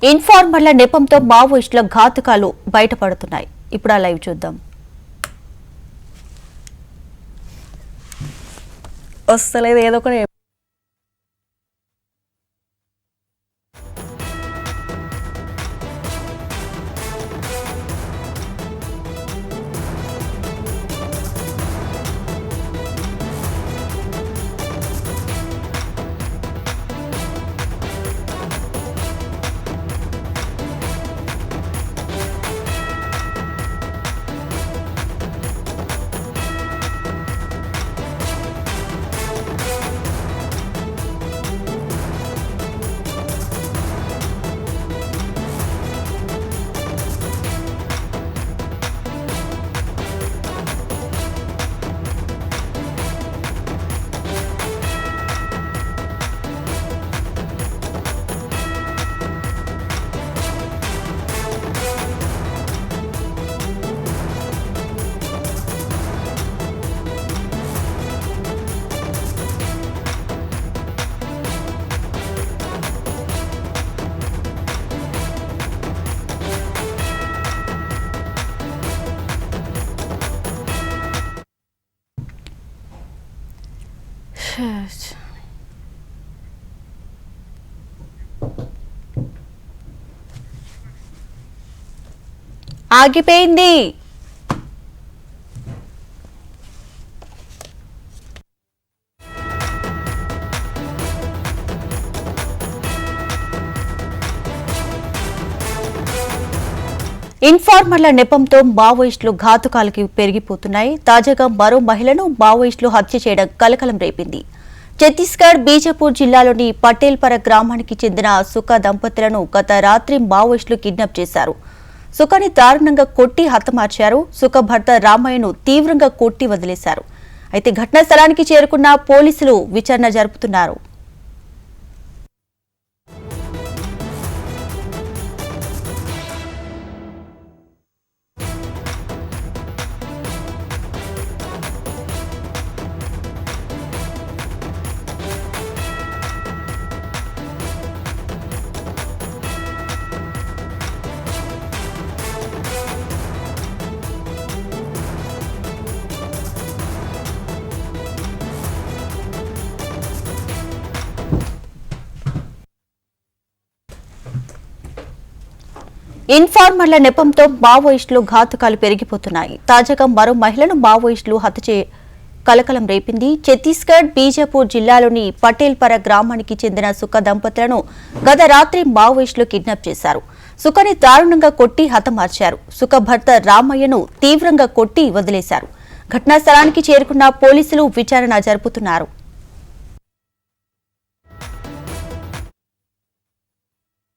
ఇన్ఫార్మర్ల నెపంతో మావోయిస్టుల ఘాతుకాలు బయటపడుతున్నాయి. ఇప్పుడు ఆ లైవ్ చూద్దాం. వస్తలేదు ఏదో ఒక ఆగిపోయింది. ఇన్ఫార్మర్ల నెపంతో మావోయిస్టులు ఘాతుకాలకి పెరిగిపోతున్నాయి. తాజాగా మరో మహిళను మావోయిస్టులు హత్య చేయడం కలకలం రేపింది. ఛత్తీస్గఢ్ బీజాపూర్ జిల్లాలోని పటేల్పర గ్రామానికి చెందిన సుఖ దంపతులను గత రాత్రి మావోయిస్టులు కిడ్నాప్ చేశారు. సుఖని దారుణంగా కొట్టి హతమార్చారు. సుఖ భర్త రామయ్యను తీవ్రంగా కొట్టి వదిలేశారు. అయితే ఘటనా స్థలానికి చేరుకున్న పోలీసులు విచారణ జరుపుతున్నారు. ఇన్ఫార్మర్ల నెపంతో మావోయిస్టులు ఘాతుకాలు పెరిగిపోతున్నాయి. తాజాగా మరో మహిళను మావోయిస్టులు హత్య కలకలం రేపింది. ఛత్తీస్గఢ్ బీజాపూర్ జిల్లాలోని పటేల్పర గ్రామానికి చెందిన సుఖ దంపతులను గత రాత్రి మావోయిస్టులు కిడ్నాప్ చేశారు. సుఖని దారుణంగా కొట్టి హతమార్చారు. సుఖ భర్త రామయ్యను తీవ్రంగా కొట్టి వదిలేశారు. ఘటనా స్థలానికి చేరుకున్న పోలీసులు విచారణ జరుపుతున్నారు.